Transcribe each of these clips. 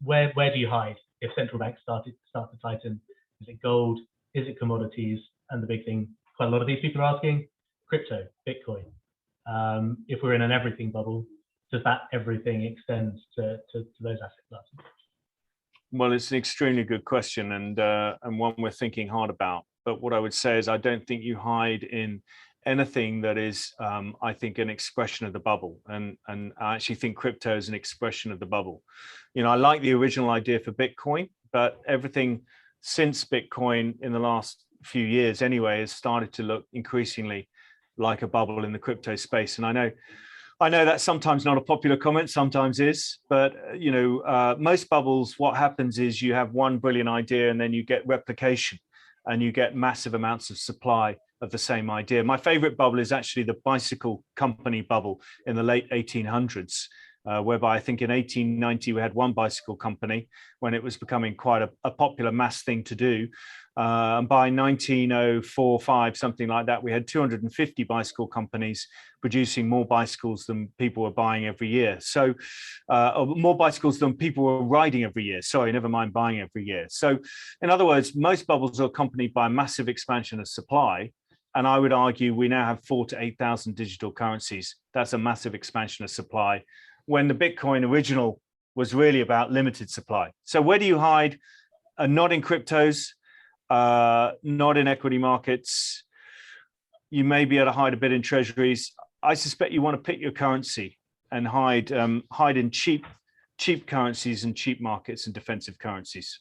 Where do you hide if central banks start to tighten? Is it gold? Is it commodities? And the big thing, quite a lot of these people are asking, crypto, Bitcoin. If we're in an everything bubble, does that everything extend to those asset classes? Well, it's an extremely good question, and one we're thinking hard about. But what I would say is I don't think you hide in anything that is, I think, an expression of the bubble. And I actually think crypto is an expression of the bubble. You know, I like the original idea for Bitcoin, but everything since Bitcoin in the last few years anyway has started to look increasingly like a bubble in the crypto space. And I know that's sometimes not a popular comment, sometimes is, but you know, most bubbles, what happens is you have one brilliant idea and then you get replication and you get massive amounts of supply of the same idea. My favorite bubble is actually the bicycle company bubble in the late 1800s, whereby I think in 1890 we had one bicycle company when it was becoming quite a popular mass thing to do. And by 1904-5, something like that, we had 250 bicycle companies producing more bicycles than people were buying every year. So more bicycles than people were riding every year. Sorry, never mind buying every year. So in other words, most bubbles are accompanied by a massive expansion of supply. And I would argue we now have 4,000 to 8,000 digital currencies. That's a massive expansion of supply, when the Bitcoin original was really about limited supply. So where do you hide? Not in cryptos, not in equity markets. You may be able to hide a bit in treasuries. I suspect you want to pick your currency and hide in cheap currencies and cheap markets and defensive currencies.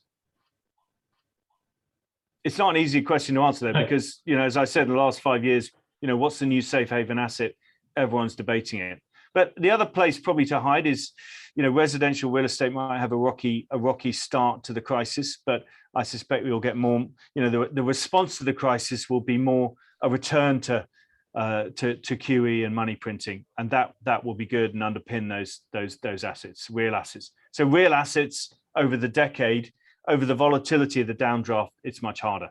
It's not an easy question to answer though, because, you know, as I said, in the last 5 years, you know, what's the new safe haven asset? Everyone's debating it. But the other place probably to hide is, you know, residential real estate might have a rocky start to the crisis, but I suspect we'll get more, you know, the response to the crisis will be more a return to QE and money printing, and that will be good and underpin those assets, real assets. So real assets over the decade, over the volatility of the downdraft, it's much harder.